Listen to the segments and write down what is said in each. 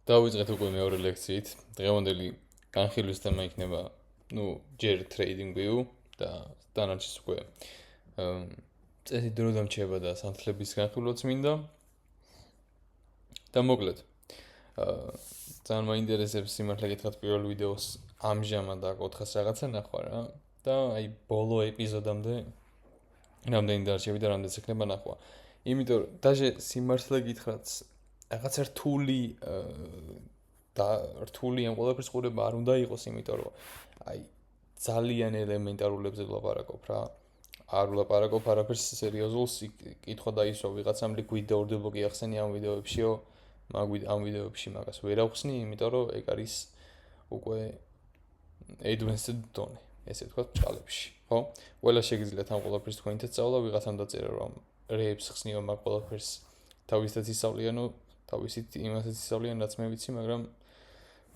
დავიწყეთ უკვე მეორე ლექციით. დღევანდელი განხილვის თემა იქნება, ჯერ trading view და დანარჩენს უკვე წესი დრო დამჩება და სანთლების განხილვაც მინდა. და მოკლედ, ძალიან მაინტერესებს სიმართლე გითხრათ პირველ ვიდეოს ამჟამად აქ 400 რაღაცა ნახვა რა და აი ბოლო ეპიზოდამდე რამდენი დარჩები და რამდენიც ექნება ნახვა. იმიტომ რომ დაჟე სიმართლე გითხრათ რაღაცა რთული ამ ყველაფერს ყურება არ უნდა იყოს, იმიტომ რომ აი ძალიან ელემენტარულებზე ვლაპარაკობ რა. არ ვლაპარაკობ არაფერს სერიოზულს, კითხვა დაისვა ვიღაცამ ვიდეორდებო კი ახსენი ამ ვიდეოებშიო, ამ ვიდეოებში მაგას ვერ ავხსნი, იმიტომ რომ ეგ არის უკვე advanced დონე, ესე ვთქვათ, ჭალებში, ხო? ყველა შეგიძლიათ ამ ყველაფერს თქვენითაც სწავლა, ვიღაცამ დაწერა რომ რეებს ხსნიო მაგ ყველაფერს თავისთაც ისწავლიანო, თავისით იმასაც ისწავლიან, რაც მე ვიცი, მაგრამ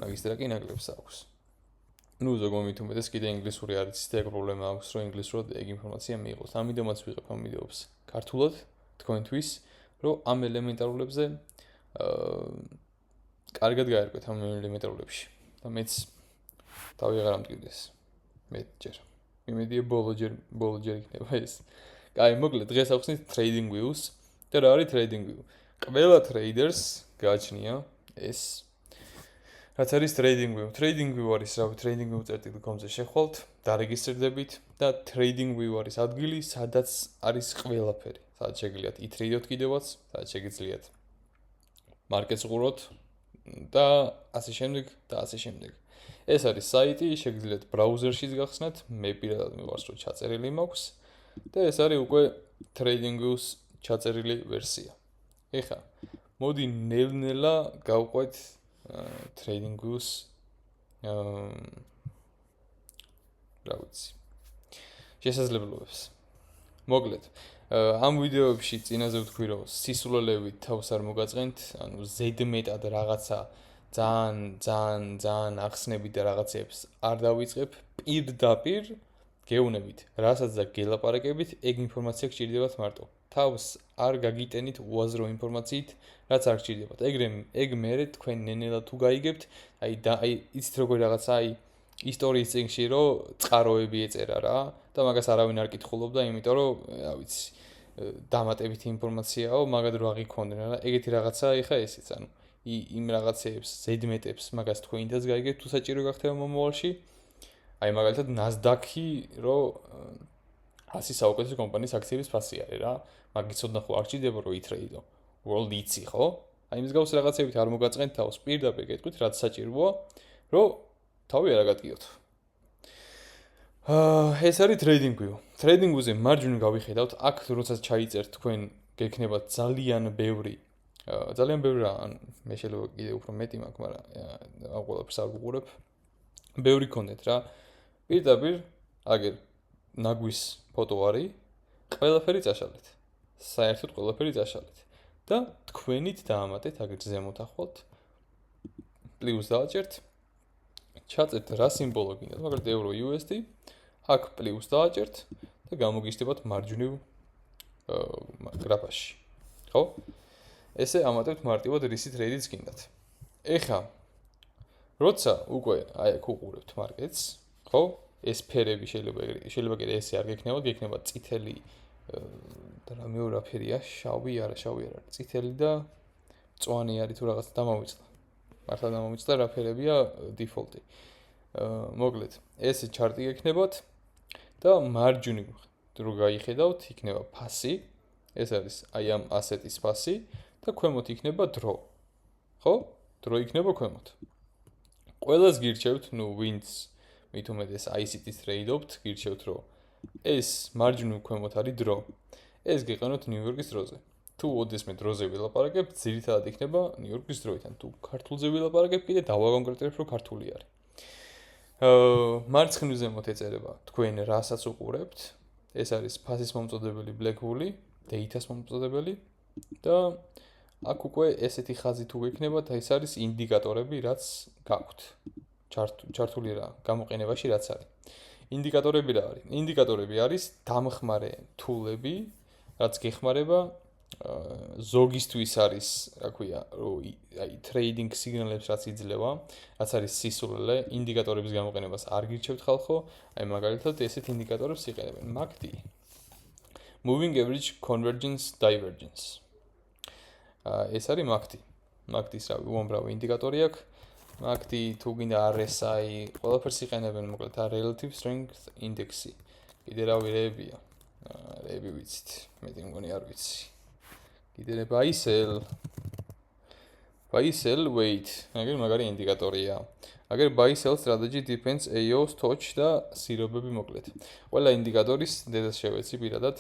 მაგისტრა კი ნაკლებს აქვს. ზოგადად უმეტეს კიდე ინგლისური არის, ისეთი პრობლემა აქვს, რომ ინგლისურად ეგ ინფორმაცია მიიღოს. ამიტომაც ვიღებ ამ ვიდეოებს ქართულად თქვენთვის, რომ ამ ელემენტარულებზე კარგად გაერკვეთ ამ ელემენტარულებში. და მეც თავი აღარ ამტკიდეს. მე ჯერ. იმედია ბოლო ჯერ იქნება ეს. კაი, მოკლედ დღეს ავხსნით trading views. და რა არის trading view? ყველა ტრეიდერს გააჩნია ეს რაც არის trading view. trading view არის რავი tradingview.com-ზე შეხვალთ, დარეგისტრირდებით და trading view არის ადგილი, სადაც არის ყველაფერი. სადაც შეგიძლიათ ითრეიდოთ კიდევაც, სადაც შეგიძლიათ მარკეტს ყუროთ და ასე შემდეგ და ასე შემდეგ. ეს არის საიტი, შეგიძლიათ ბრაუზერშიც გახსნათ, მე პირადად მივარს რომ ჩაწერილი მაქვს და ეს არის უკვე trading view-ს ჩაწერილი ვერსია. ეხლა მოდი ნელ-ნელა გავყვეთ trading view-ს რა ვიცი შესაძლებლობებს. მოკლედ, ამ ვიდეოებში წინაზე ვთქვი, რომ სისულელებით თავს არ მოგაწყენთ, ანუ ზედმეტად რაღაცა ძალიან ახსნებით და რაღაცებს არ დავიწყებ, პირდაპირ გეუნებით, რასაც და გელაპარაკებით, ეგ ინფორმაცია გჭირდებათ მარტო. თავს არ გაგიტენით უაზრო ინფორმაციით, რაც არ გჭირდებათ. ეგ მერე თქვენ ნენელა თუ გაიგებთ, აი იცით როგორი რაღაცა აი ისტორიის წიგნში რომ წყაროები ეწერა რა და მაგას არავინ არ კითხულობდა, იმიტომ რომ რა ვიცი, დამატებითი ინფორმაციაო, მაგად რო აღიქონდნენ რა. ეგეთი რაღაცა ეხა ესეც, ანუ იმ რაღაცეებს, ზედმეტებს მაგას თქვენითაც გაიგებთ, თუ საჭირო გახდება მომავალში. აი მაგალითად NASDAQ-ი რო 100 საუკეთესო კომპანიის აქციების ფასი არის რა. მაგის ცოდნა ხო არ ჭირდება რომ ითრეიდო. World იცი ხო? აი იმის გავს რაღაცებით არ მოგაწყენთ თავს, პირდაპირ გეტყვით, რაც საჭიროა, რომ თავი არ აგატკიოთ. ეს არის trading view. trading view-ზე მარჯვნივ გავიხედავთ, აქ როდესაც ჩაიწერთ თქვენ გექნება ძალიან ბევრი რა, მე შეიძლება კიდე უფრო მეტი მაქვს, მაგრამ ამ ყველაფერს არ ვუყურებ. ბევრი კონტენტ რა. პირდაპირ აგერ ნაგვის ფოტო არის, ყველაფერი წაშალეთ. საერთოდ ყველაფერი წაშალეთ. და თქვენით დაამატეთ, აგერ ზემოთ ახვალთ, პლუს დააჭერთ, ჩაწერთ რა სიმბოლო გინდათ, მაგალითად euro USD, აქ პლუს დააჭერთ და გამოგიშდებათ მარჯვნივ გრაფაში. ხო? ესე ამატებთ მარტივად რისი ტრეიდიც გინდათ. ეხლა როცა უკვე აი აქ უყურებთ მარკეტს, ხო? ეს ფერები შეიძლება კიდე ესე არ გექნება წითელი და რა მეორე ფერია, შავი არა, წითელი და მწვანე არის თუ რაღაც დამავიწყდა. მართლა დამავიწყდა რა ფერებია დიფოლტი. მოკლედ, ესე ჩარტი გექნებათ და მარჯვნივ რო გაიხედავთ, იქნება ფასი. ეს არის აი ამ ასეტის ფასი და ქვემოთ იქნება დრო. ხო? დრო იქნება ქვემოთ. ყველას გირჩევთ, ვინც მით უმეტეს ICT-ს ტრეიდობთ, გირჩევთ, რომ ეს მარჯვნივ ქვემოთ არის დრო. ეს გეყენოთ ნიუ-იორკის დროზე. თუ ოდესმე დროზე ვილაპარაკებთ, ძირითადად იქნება ნიუ-იორკის დროიდან. თუ ქართულზე ვილაპარაკებთ, კიდე დავაგონკრეტებთ, რომ ქართული არის. მარცხნივ ზემოთ ეწერება თქვენ რასაც უყურებთ. ეს არის ფასის მომწოდებელი black hole, data-ს მომწოდებელი და აქ უკვე ესეთი ხაზი თუ გექნებათ, ეს არის ინდიკატორები, რაც გაქვთ. ჩართული რა, გამოყენებაში რაც არის. ინდიკატორები რა არის? ინდიკატორები არის დამხმარე თულები, რაც გეხმარება ზოგისთვის არის, რა ქვია, რომ აი ტრეიდინგ სიგნალებს რაც იძლევა, რაც არის სისულელე, ინდიკატორების გამოყენებას არ გირჩევთ ხალხო, აი მაგალითად ესეთ ინდიკატორებს იყენებენ. MACD. Moving average convergence divergence. ეს არის MACD. MACD-ს რავი, უამრავი ინდიკატორი აქვს. MACD თუ გინდა RSI, ყველაფერს იყენებენ, მოკლედ relative strength index-ი. კიდე რავი რეებია. რეები ვიცით, მეტი მგონი არ ვიცი. კიდე buy sell weight, აგერ მაგარი ინდიკატორია. აგერ buy sell strategy depends AO touch და სირობები მოკლედ. ყველა ინდიკატორის დედას შევეცი პირადად,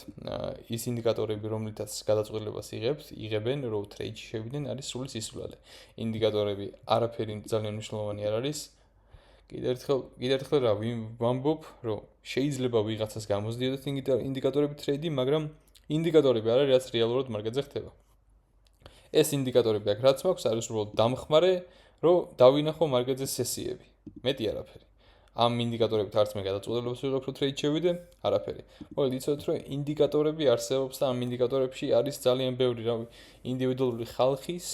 ის ინდიკატორები, რომლითაც გადაწყვეტილებას იღებენ, რომ ტრეიდში შევიდნენ, არის სრული სისულელე. ინდიკატორები არაფერი ძალიან მნიშვნელოვანი არ არის. კიდე ერთხელ რა ვამბობ, რომ შეიძლება ვიღაცას გამოსდიოდეთ ინდიკატორები ტრეიდი, მაგრამ ინდიკატორები არ არის, რაც რეალურად მარკეტზე ხდება. ეს ინდიკატორები აქ რაც მაქვს, არის უბრალოდ დამხმარე, რომ დავინახო მარკეტზე სესიები. მეტი არაფერი. ამ ინდიკატორებით არც მე გადაწყვეტილებას ვიღებ, რომ ტრეიდში შევიდე, არაფერი. მოკლედ იცოდეთ, რომ ინდიკატორები არსებობს და ამ ინდიკატორებში არის ძალიან ბევრი, რავი, ინდივიდუალური ხალხის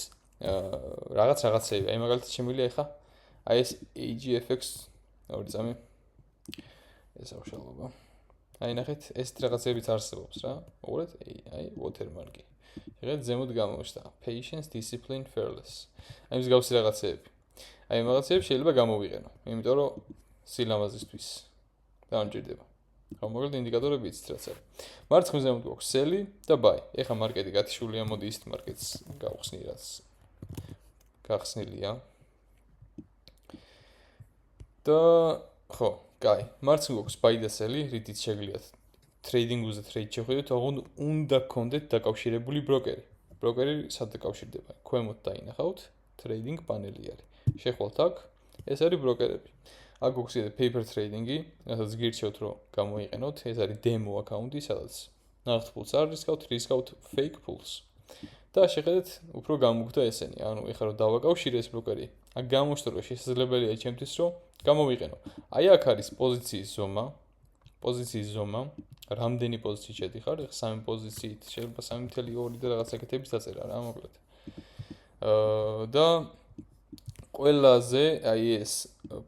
რაღაცეები. აი მაგალითად შემიძლია ეხა აი ეს AGFX ორი წამი ეს აღშალობა. აი ნახეთ, ეს რაღაცებიც არსებობს რა. უყურეთ, აი watermark-ი. იღეთ ზემოთ გამოჩნდა patience, discipline, fearless. აი ეს გავსი რაღაცეები. აი ამ რაღაცეებს შეიძლება გამოვიყენო, იმიტომ რომ სილამაზისთვის დამჭირდება. ხო, მოკლედ ინდიკატორები იცით რაც არის. მარცხნივ ზემოთ გვაქვს sell-ი და buy. ეხა მარკეტი გათიშულია, მოდი ის მარკეტს გავხსნი რაც გახსნილია. და ხო, კაი. მარცხნივ გვაქვს buy და sell-ი, რითიც შეგიძლიათ ტრეიდინგზე ტრეიდ შეხვიდეთ, ოღონდ უნდა გქონდეთ დაკავშირებული ბროკერი. ბროკერი სად დაკავშირდება? ქვემოთ დაინახავთ, ტრეიდინგ პანელი არის. შეხვალთ აქ, ეს არის ბროკერები. აქ გვაქვს paper trading-ი, რასაც გირჩევთ, რომ გამოიყენოთ, ეს არის demo account-ი, სადაც ნახთ pools არ რისკავთ fake pools. და შეხედეთ, უფრო გამოგვდა ესენი. ანუ ეხლა რომ დავაკავშირე ეს ბროკერი, აქ გამოჩნდა, რომ შესაძლებელია ჩემთვის, რომ გამოვიყენო. აი აქ არის პოზიციის ზომა, რამდენი პოზიცია შედიხარ, ეხლა 3 პოზიციით, შეიძლება 3.2 და რაღაც აკეთების დაწერა რა, მოკლედ. და ყველაზე აი ეს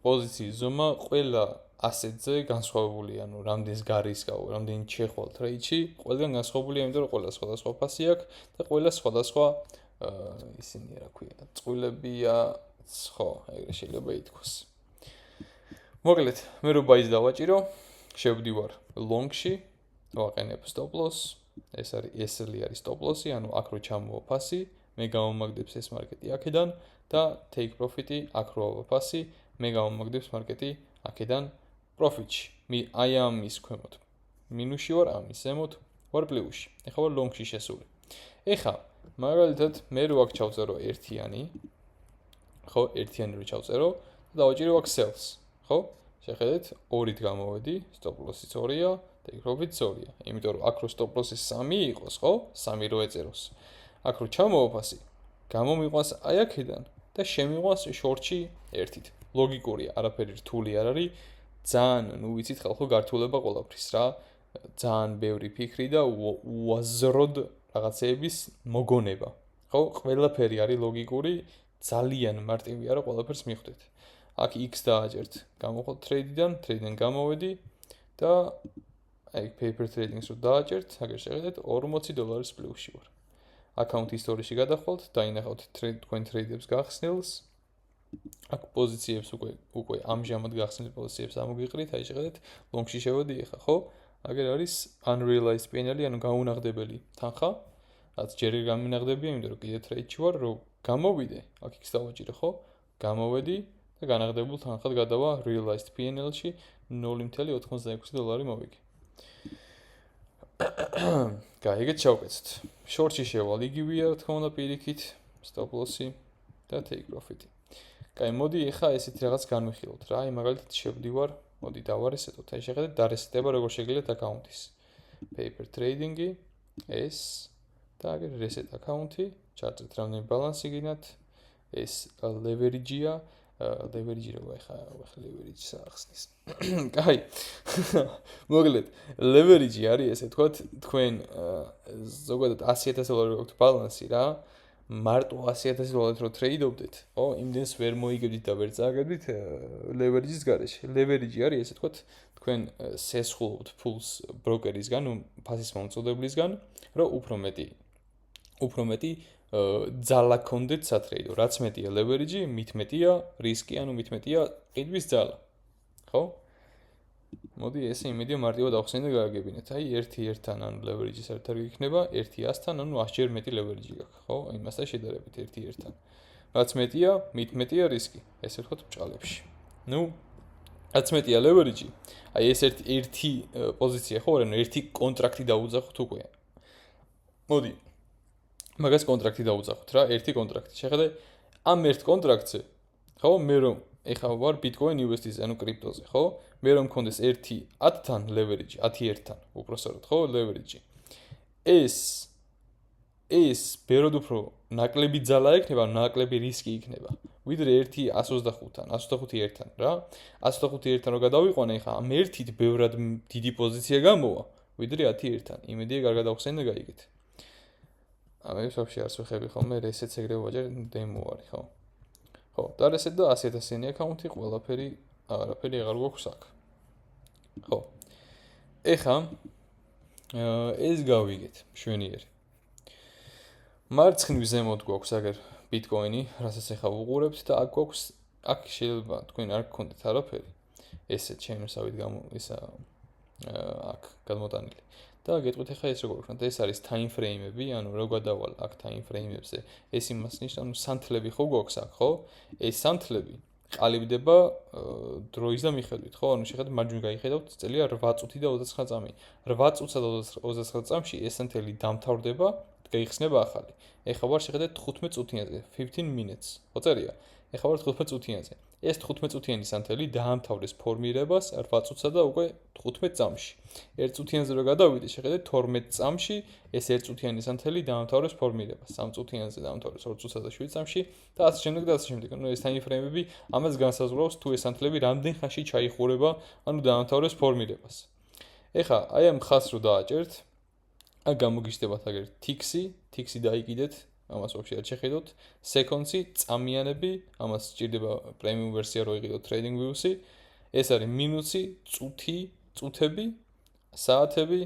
პოზიციის ზომა ყველა ასეთზე განსხვავებული, ანუ რამდენს გარისკავ, რამდენი შეხვალ ტრეიდში, ყველგან განსხვავებულია, იმიტომ რომ ყველა სხვადასხვა ფასი აქვს და ყველა სხვადასხვა ისინი რა ქვია, წყვილებია, ხო, ეგრე შეიძლება ითქვას. მოკლედ, მე რო buy-ს დავაჭირო, შევდივარ long-ში, ვაყენებ stop loss, ეს არის stop loss-ი, ანუ აქ რო ჩამოვა ფასი, მე გამომაგდებს ეს მარკეტი აქედან და take profit-ი აქ რო ავა ფასი, მე გამომაგდებს მარკეტი აქედან profit-ში. აი ამის ქვემოთ მინუსში ვარ, ამის ზემოთ ვარ პლუსში. ეხლა ვარ long-ში შესული. ეხლა მაგალითად მე რო აქ ჩავწერო ერთიანი, ხო, ერთიანი რო ჩავწერო და დავაჭირო აქ sell-ს, ხო? შეხედეთ, 2-ით გამოვედი, stop loss-იც 2-ია, take profit-იც 2-ია. იმიტომ რომ აქ რო stop loss-ი 3 იყოს, ხო? 3 რო ეწეროს. აქ რო ჩამოვა ფასი, გამომიყვანს აი აქედან და შემიყვანს short-ში 1-ით. ლოგიკურია, არაფერი რთული არ არის. ძალიან, ნუ ვიცით ხალხო გართულება ყველაფრის რა. ძალიან ბევრი ფიქრი და უაზროდ რაღაცეების მოგონება. ხო, ყველაფერი არის ლოგიკური, ძალიან მარტივია რომ ყველაფერს მიხვდეთ. აქ X დააჭერთ, გამოვხოთ ტრეიდიდან გამოვედი და აი paper trading-ს რო დააჭერთ, აგერ შეხედეთ $40 პლუსში ვარ. account history-ში გადახვალთ, დაინახავთ თქვენ ტრეიდებს გახსნილს. აქ პოზიციებს უკვე ამჟამად გახსნილ პოზიციებს ამოგიყრით, აი შეხედეთ, long-ში შევედი ახლა, ხო? აგერ არის unrealized P&L, ანუ გაუნაღდებელი თანხა, რაც ჯერ გამინაღდებია, იმიტომ რომ კიდე ტრეიდში ვარ, რომ გამოვიდე, აქ X დავაჭირო, ხო? გამოვედი და განაღდებულ თანხად გადავა realized P&L-ში $0.86 მოვიგე. კაი, ეგეთ შევკეთეთ. short-ში შევალ იგივეა, რა თქმა უნდა, პირიქით, stop loss-ი და take profit-ი. კაი, მოდი ეხა ესეთი რაღაც განვიხილოთ რა. აი მაგალითად შევდივარ, მოდი დავარესეტოთ. აი შეხედეთ, დარესეტება როგორ შეგიძლიათ account-ის. paper trading-ი, ეს და აგერ reset account-ი, ჩაწერთ რამდენი ბალანსი გინათ. ეს leverage-ია, leverage როგორ ხა leverage სახსნის. კაი. მოგლედ leverage არის ესე ვთქვათ თქვენ ზოგადად $100,000 გაქვთ ბალანსი რა მარტო $100,000 რო ტრეიდობდეთ, ხო, იმდენს ვერ მოიგებდით და ვერ წააგებდით leverage-ის გარეშე. leverage არის ესე ვთქვათ თქვენ სესხულობთ ფულს ბროკერისგან, ფასის მომწოდებლისგან, რომ უფრო მეტი ძალა გქონდეთ სატრეიდო. რაც მეტია leverage, მით მეტია რისკი, ანუ მით მეტია ყიდვის ძალა. ხო? მოდი ესე იმედია მარტივად ახსენე და გააგებინეთ. აი 1-1-თან ანუ leverage-ის ერთ არ იქნება, 1-100-თან ანუ 100-ჯერ მეტი leverage გაქვს, ხო? იმასთან შედარებით 1-1-თან. რაც მეტია, მით მეტია რისკი, ესე ვთქვათ ბჭყალებში. ნუ რაც მეტია leverage, აი ეს ერთი პოზიცია ხო, ანუ ერთი კონტრაქტი დაუძახოთ უკვე. მოდი მაგას კონტრაქტი დაუძახოთ რა, ერთი კონტრაქტი. შეხედე ამ ერთ კონტრაქტზე, ხო, მე რომ ეხლა ვარ Bitcoin USD-ზე, ანუ კრიპტოზე, ხო? მე რომ მქონდეს 1-10-თან leverage, 10-1-თან, უпроსტად, ხო, leverage. ეს ბეროდ უფრო ნაკლები ძალა იქნება, ნაკლები რისკი იქნება. ვიდრე 1-125-თან, 125-1-თან, რა. 125-1-თან რო გადავიყვანე, ეხლა ამ ერთით ბევრად დიდი პოზიცია გამოვა, ვიდრე 10-1-თან. იმედია კარგად ახსენე და გაიგეთ. ამას ვაფშე არც ვეხები ხოლმე, რესეც ეგრევე ვაჯერ დემო არის, ხო? ხო, და რესეთ და 100,000-იანი აკაუნთი ყველაფერი არაფერი აღარ გვაქვს აქ. ხო. ეხლა ეს გავიგეთ, მშვენიერი. მარცხნივ ზემოთ გვაქვს აგერ Bitcoin-ი, რასაც ეხლა ვუყურებთ და აქ გვაქვს აქ შეიძლება თქვენ არ გქონდეთ არაფერი. ესე ჩემსავით ისა აქ გადმოტანილი. და გეტყვით ეხლა ეს როგორ ვქნათ, ეს არის time frame-ები, ანუ რო გადავალ აქ time frame-ებზე. ეს იმას ნიშნავს, ანუ სანთლები ხო გვაქვს აქ, ხო? ეს სანთლები ყალიბდება დროის და მიხედვით, ხო? ანუ შეხედეთ მარჯვნივ გაიხედავთ, წელია 8 წუთი და 29 წამი. 8 წუთსა და 29 წამში ეს სანთელი დამთავრდება, გაიხსნება ახალი. ეხლა ვარ შეხედეთ 15 წუთიანზე, 15 minutes. ხო წერია? ეხლა ვარ 15 წუთიანზე. ეს 15 წუთიანი სანთელი დაამთავრეს ფორმირებას 8 წუთსა და უკვე 15 წამში. 1 წუთიანზე რო გადავიდე, შეხედეთ 12 წამში ეს 1 წუთიანი სანთელი დაამთავრეს ფორმირებას. 3 წუთიანზე დაამთავრეს 2 წუთსა და 7 წამში და ასე შემდეგ და ასე შემდეგ. ანუ ეს time frame-ები ამას განსაზღვრავს თუ ეს სანთლები რამდენ ხანში ჩაიხურება, ანუ დაამთავრეს ფორმირებას. ეხლა აი ამ ხაზს რო დააჭერთ, აქ გამოგიშდებათ აგერ TIX-ი დაიკიდეთ. ამას ვაფშე არ შეხედოთ. Seconds-ი, წამიანები, ამას სჭირდება პრემიუმ ვერსია რო იყიდოთ Trading Views-ი. ეს არის მინუტი, წუთები, საათები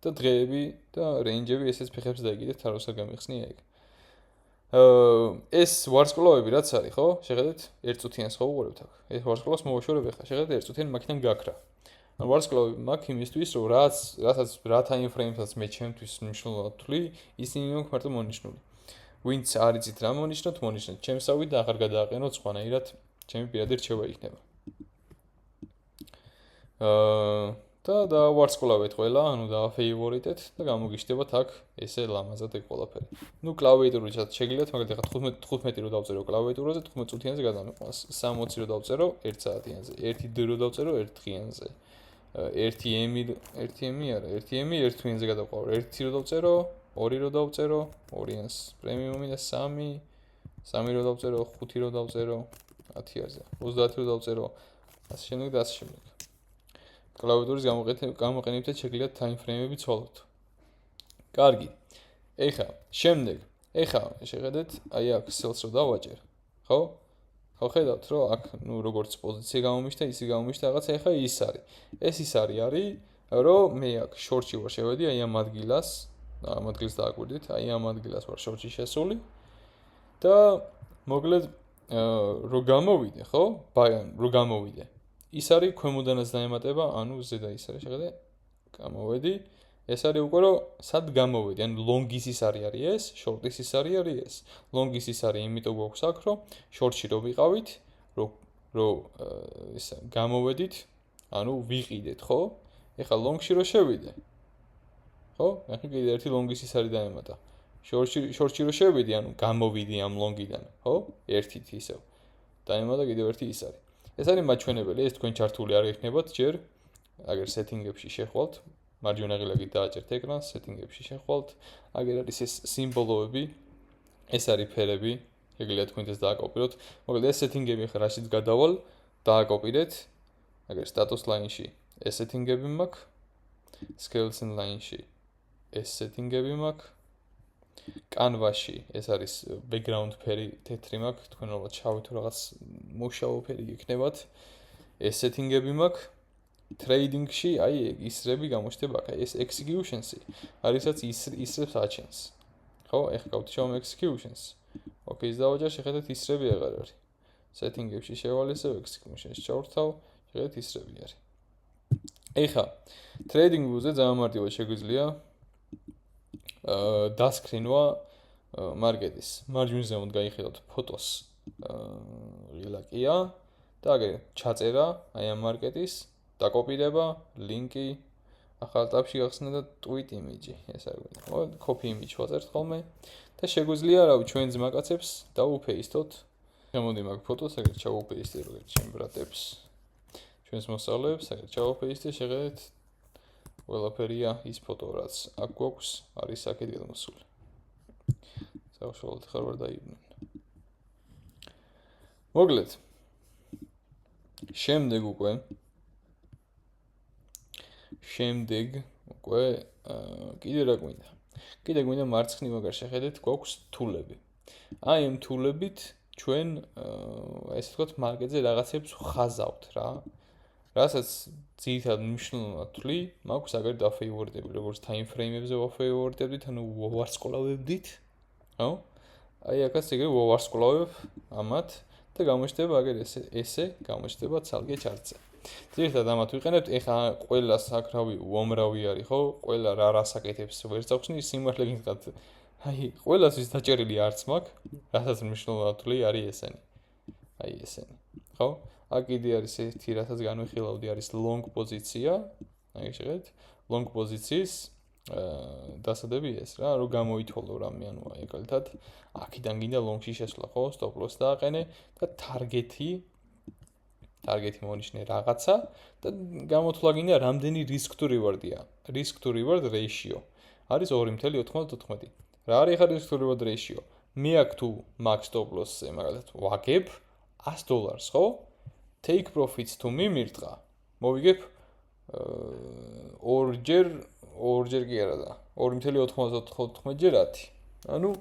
და დღეები და range-ები, ესეც ფეხებს დაიკიდეთ, თაროსა გამიხსნია ეგ. ეს ვარსკვლავები რაც არის, ხო? შეხედეთ, 1 წუთიანს ხო უყურებთ აქ. ეს ვარსკვლავს მოვაშორებ ახლა. შეხედეთ, 1 წუთიანი მაგიდან გაქრა. ანუ ვარსკვლავები მაქვს იმისთვის, რომ რასაც რა time frame-საც მე ჩემთვის მნიშვნელოვნად ვთვლი, ისინი მაქვს მარტო მონიშნული. ვინც არ იცით რა მონიშნოთ, მონიშნოთ ჩემსავით და აღარ გადააყენოთ სხვანაირად, ჩემი პირადი რჩევა იქნება. და ვარსკვლავეთ ყველა, ანუ დააფეივორიტეთ და გამოგიშდებათ აქ ესე ლამაზად ეგ ყველაფერი. ნუ კლავიატურით შეგიძლიათ, მაგალითად ახლა 15 რო დავწერო კლავიატურაზე, 15 წუთიანზე გადამიყვანს. 60 რო დავწერო 1 საათიანზე, 1 დ რო დავწერო 1 დღიანზე. 1 არა, 1 თვიანზე გადაყვარო. 1 რო დავწერო 2 რო დავწერო, 2-იანს პრემიუმი და 3 რო დავწერო, 5 რო დავწერო, 10-ზე, 30 რო დავწერო, ასე შემდეგ და ასე შემდეგ. კლავიატურის გამოყენებით შეგიძლიათ time frame-ები ცვალოთ. კარგი. ეხლა, შემდეგ, შეხედეთ, აი აქ sales რო დავაჭერ, ხო? ხო ხედავთ, რომ აქ, ნუ როგორც პოზიცია გამომიშთა, ისი გამომიშთა რაღაცა, ეხლა ის არის. ეს ის არის, რომ მე აქ short-ში ვარ შევედი, აი ამ ადგილას ამ ადგილს დააკვირდით, აი ამ ადგილას ვარ short-ში შესული და მოგლედ რო გამოვიდე, ხო? რო გამოვიდე. ის არის ქვემოდანაც დაემატება, ანუ ზედა ის არის, შეხედე, გამოვედი. ეს არის უკვე რომ სად გამოვედი, ანუ long-ის ის არის ეს, short-ის ის არის ეს. long-ის ის არის, იმიტომ გვაქვს აქ, რომ short-ში რო ვიყავით, რო ისა გამოვედით, ანუ ვიყიდეთ, ხო? ეხლა long-ში რო შევიდე. ხო? ახლა კიდე ერთი long-ის ის არის დაემატა. short-ში რო შევიდი, ანუ გამოვიდი ამ long-იდან, ხო? ერთით ისევ. დაემატა კიდევ ერთი ის არის. ეს არის მაჩვენებელი, ეს თქვენ ჩართული არ გექნებათ ჯერ, აგერ setting-ებში შეხვალთ, მარჯვენა ღილაკით დააჭერთ ეკრანს, setting-ებში შეხვალთ, აგერ არის ეს სიმბოლოები, ეს არის ფერები, შეგიძლიათ თქვენ ეს დააკოპიროთ. მოკლედ ეს სეტინგები ხარ რაშიც გადავალ, დააკოპირეთ. აგერ status line-ში ეს სეტინგები მაქვს. skeleton line-ში ეს სეტინგები მაქვს. Canva-ში ეს არის background ფერი თეთრი მაქვს, თქვენ ალბათ შავი თუ რაღაც მოშავო ფერი გექნებათ. ეს სეტინგები მაქვს. Trading-ში აი ისრები გამოჩნდება აქ. ეს execution-ი არისაც ისრებს აჩენს. ხო, ეხლა გავთიშავ executions. Okay-ს დავაჯერ, შეხედეთ ისრები აღარ არის. Setting-ებში შევალ ესე execution-ში ჩავრთავ, შეხედეთ ისრები არის. ეხლა trading view-ზე ძალიან მარტივად შეგვიძლია დასკრინვა მარკეტის. მარჯვნივ ზემოთ გაიხილოთ ფოტოს ღილაკია და აგერ ჩაწერა აი ამ მარკეტის, დაკოპირება, ლინკი, ახალ ტაბში გახსნა და tweet image-ი, ეს არ გვინდა. ხო, copy image ვაწერთ ხოლმე და შეგვიძლია რავი ჩვენ ძმაკაცებს დაუფეისტოთ. შემოდი მაგ ფოტოს, აგერ ჩავუფეისტე როგორც ჩემ ბრატებს. ჩვენს მოსწავლეებს, აგერ ჩავუფეისტე, შეხედეთ ყველაფერია ის ფოტო რაც აქ გვაქვს, არის აქეთ გადმოსული. საშუალოდ ხარ ვარ დაიბნენ. მოკლედ შემდეგ უკვე კიდე რა გვინდა? კიდე გვინდა მარცხნივ აგერ შეხედეთ, გვაქვს თულები. აი ამ თულებით ჩვენ ესე ვთქვათ მარკეტზე რაღაცებს ვხაზავთ რა. რასაც ძირითადად მნიშვნელოვნად თვლი, მაქვს აგერ დაფეივორიტები, როგორც time frame-ებზე ვაფეივორიტებდით, ანუ ვარსკვლავებდით. ხო? აი აქაც ეგრე ვარსკვლავებ ამათ და გამოჩნდება აგერ ესე გამოჩნდება ცალკე ჩარტზე. ძირითადად ამათ ვიყენებთ, ეხა ყველა საკრავი უამრავი არის, ხო? ყველა რა რასაკეთებს ვერც აღვხსნი, სიმართლე გითხრათ, აი ყველასთვის დაჭერილი არც მაქვს, რასაც მნიშვნელოვნად თვლი არის ესენი. აი ესენი. ხო? აქ კიდე არის ერთი რასაც განვიხილავდი, არის long პოზიცია. აი შეხედეთ, long პოზიციის დასადები ეს რა, რომ გამოითვალო რამე, ანუ აი ეგალითად აქედან გინდა long-ში შესვლა, ხო? stop loss დააყენე და target-ი მონიშნე რაღაცა და გამოთვლა გინდა რამდენი risk to reward-ია. Risk to reward ratio არის 2.94. რა არის ხა risk to reward ratio? მე აქ თუ max stop loss-ზე მაგალითად ვაგებ $100, ხო? Take profits თუ მიმირთყა, მოვიგებ ორჯერ კი არა და 2.94 ჯერათი. ანუ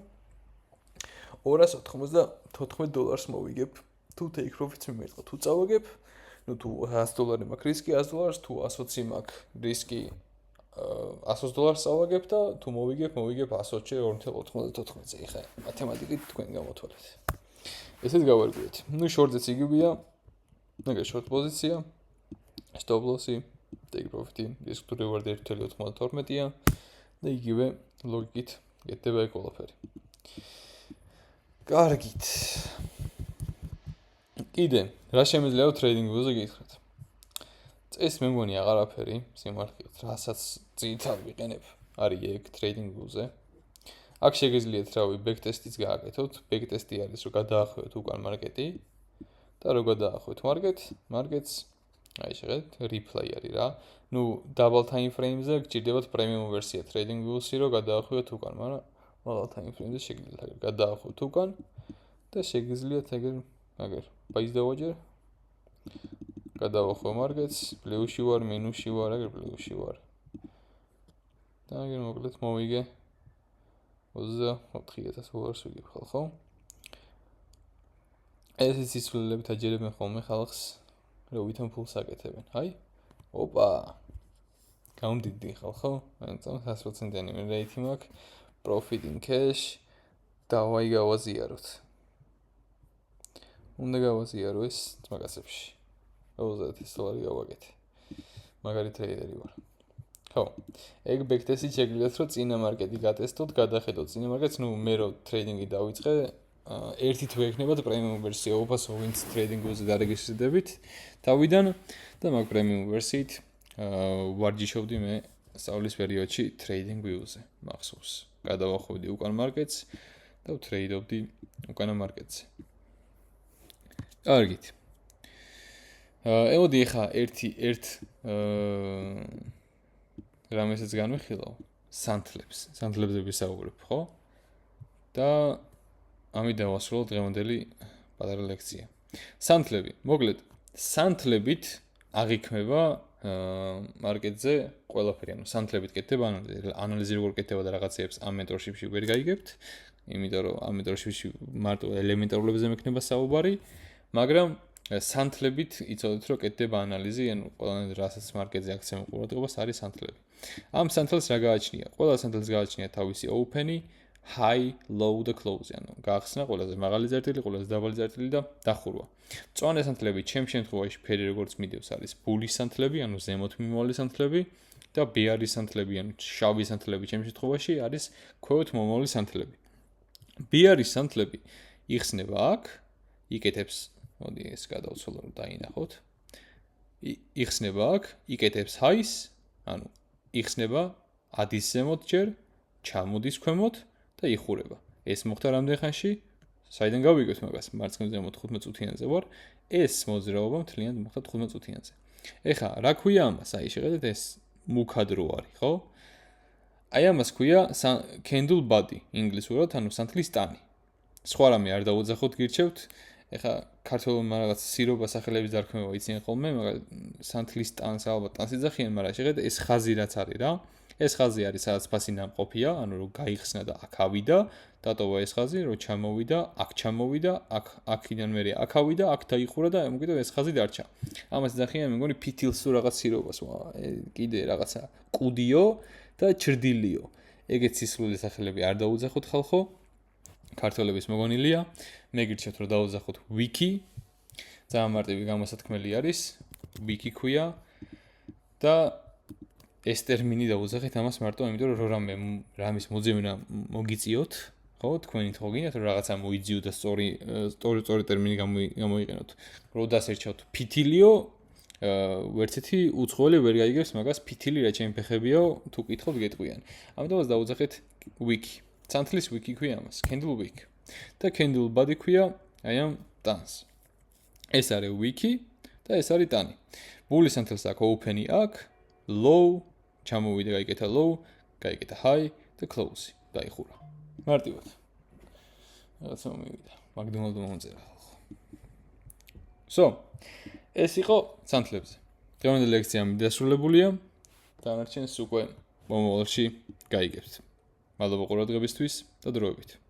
$294 მოვიგებ თუ take profits მიმირთყა. თუ წავაგებ, ну თუ $100 მაქვს რისკი, $100 თუ 120 მაქვს რისკი, $100 წავაგებ და თუ მოვიგებ 120-ში 2.94-ზე. ეხლა მათემატიკით თქვენ გამოთვალეთ. ესეც გავარკვიეთ. ну short-ზეც იგივეა. მაგა short პოზიცია, stop loss-ი, take profit-ი, risk to reward 1.92-ია და იგივე ლოგიკით გეტდება ეგ ყველაფერი. კარგით. კიდე, რა შემიძლია trading view-ზე გითხრათ? წეს მე მგონი აღარაფერი, სიმართლედ, რასაც ძირითადად ვიყენებ, არის ეგ trading view-ზე. აქ შეგიძლიათ რავი backtest-იც გააკეთოთ. Backtest-ი არის რომ გადაახვევთ უკან მარკეტი. და რო გადაახვევთ მარკეტს, აი შეხედეთ, replay არის რა. ну double time frame-ზე გჭირდებათ premium ვერსია trading view-ში რომ გადაახვევთ უკან, მაგრამ double time frame-ზე შეგიძლიათ აგერ გადაახვევთ უკან და შეგიძლიათ აგერ ბაის დავაჯერ. გადავახვევ მარკეტს, პლუსში ვარ, მინუსში ვარ, აგერ პლუსში ვარ. და აგერ მოკლედ მოვიგე 24000 ვიგებ ხო? ეს სიცვლელებით აჯერებენ ხოლმე ხალხს, რომ ვითომ ფულს აკეთებენ. აი, ოპა. გამდიდი ხო? ანუ 100%-იანი rate მაქვს, profit in cash, დავაი გავაზიაროთ. უნდა გავაზიარო ეს მაგასებში. 20,000 დოლარი გავაკეთე. მაგარი ტრეიდერი ვარ. ხო. ეგ backtest-ი შეგიძლიათ რომ წინა მარკეტი გატესტოთ, გადახედოთ წინა მარკეტს, ну მე რო ტრეიდინგი დავიწყე, ერთი თვე ექნებათ პრემიუმ ვერსია, ოფასო ვინც ტრეიდინგზე დარეგისტრირდებით თავიდან და მაგ პრემიუმ ვერსიით ვარჯიშობდი მე სწავლის პერიოდში ტრეიდინგ ვიუზე, მახსოვს. გადავახვევდი უკან მარკეტს და ვტრეიდობდი უკანა მარკეტზე. კარგით. ელოდი ხა ერთ რამესაც განვიხილავ, სანთლებზე ვისაუბრებ, ხო? და ამით დავასრულოთ დღევანდელი პატარა ლექცია. სანთლები. მოკლედ, სანთლებით აღიქმება მარკეტზე ყველაფერი, ანუ სანთლებით კეთდება, ანალიზი როგორ კეთდება და რაღაცეებს ამ mentorship-ში ვერ გაიგებთ, იმიტომ რომ ამ mentorship-ში მარტო ელემენტარულებზე მექნება საუბარი, მაგრამ სანთლებით იცოდეთ, რომ კეთდება ანალიზი, ანუ ყველანაირ რასაც მარკეტზე აქცევენ ყურადღებას არის სანთლები. ამ სანთლებს რა გააჩნია? ყველა სანთლს გააჩნია თავისი open-ი, high, low და close, ანუ გაახსნა ყველაზე მაღალი წერტილი, ყველაზე დაბალი წერტილი და დახურვა. მწვანე სანთლები ჩემ შემთხვევაში ფერი როგორც მიდევს არის ბულის სანთლები, ანუ ზემოთ მიმავალი სანთლები და ბეარის სანთლები, ანუ შავი სანთლები ჩემ შემთხვევაში არის ქვევით მომავალი სანთლები. ბეარის სანთლები იხსნება აქ, იკეთებს, მოდი ეს გადავცვალო რომ დაინახოთ. იხსნება აქ, იკეთებს highs, ანუ იხსნება ადის ზემოთ ჯერ, ჩამოდის ქვემოთ და იხურება. ეს მოხდა რამდენ ხანში? საიდან გავიგოთ მაგას? მარცხნივ ზემოთ 15 წუთიანზე ვარ. ეს მოძრაობა მთლიანად მოხდა 15 წუთიანზე. ეხლა რა ქვია ამას? აი შეხედეთ ეს მუქადრო არის, ხო? აი ამას ქვია candle body ინგლისურად, ანუ სანთლის ტანი. სხვა რამე არ დაუძახოთ გირჩევთ. ეხლა ქართველებმა რაღაც სირობა სახელების დარქმევა იციან ხოლმე, მაგრამ სანთლის ტანს ალბათ ტანს იძახიან, მაგრამ შეხედეთ ეს ხაზი რაც არის რა. ეს ხაზი არის სადაც ფასი ნამყოფია, ანუ რომ გაიხსნა და აქ ავიდა, დატოვა ეს ხაზი, რომ ჩამოვიდა, აქ ჩამოვიდა, აქიდან მერე აქ ავიდა, აქ დაიხურა და მოგიტო ეს ხაზი დარჩა. ამას იძახიან მე მგონი ფითილს თუ რაღაც სირობას, კიდე რაღაცა კუდიო და ჩრდილიო. ეგეც სისხლული სახელები არ დაუძახოთ ხალხო. ქართველების მოგონილია. მე გირჩევთ რომ დაუძახოთ wiki. ძალიან მარტივი გამოსათქმელი არის. wiki ქვია და ეს ტერმინი დაუძახეთ ამას მარტო, იმიტომ რომ რამის მოძებნა მოგიწიოთ, ხო, თქვენი თქო გინდათ რომ რაღაცა მოიძიო და სწორი ტერმინი გამოიყენოთ. რო დასერჩავთ ფითილიო, ვერცეთი უცხოელი ვერ გაიგებს მაგას, ფითილი რა ჩემი ფეხებიო, თუ კითხავთ გეტყვიან. ამიტომაც დაუძახეთ wiki. სანთლის wiki ქვია ამას, candle week. და candle body ქვია აი ამ ტანს. ეს არის wiki და ეს არის ტანი. ბული სანთელს აქვს open-ი აქ, low, ჩამოვიდა გაიკეთა low, გაიკეთა high და close დაიხურა. მარტივად. რაღაცა მივიდა. მაგდონალდ მომწერა ხალხო. ეს იყო სანთლებზე. დღევანდელი ლექცია დასრულებულია. დანარჩენს უკვე მომავალში გაიგებთ. მადლობა ყურადღებისთვის და დროებით.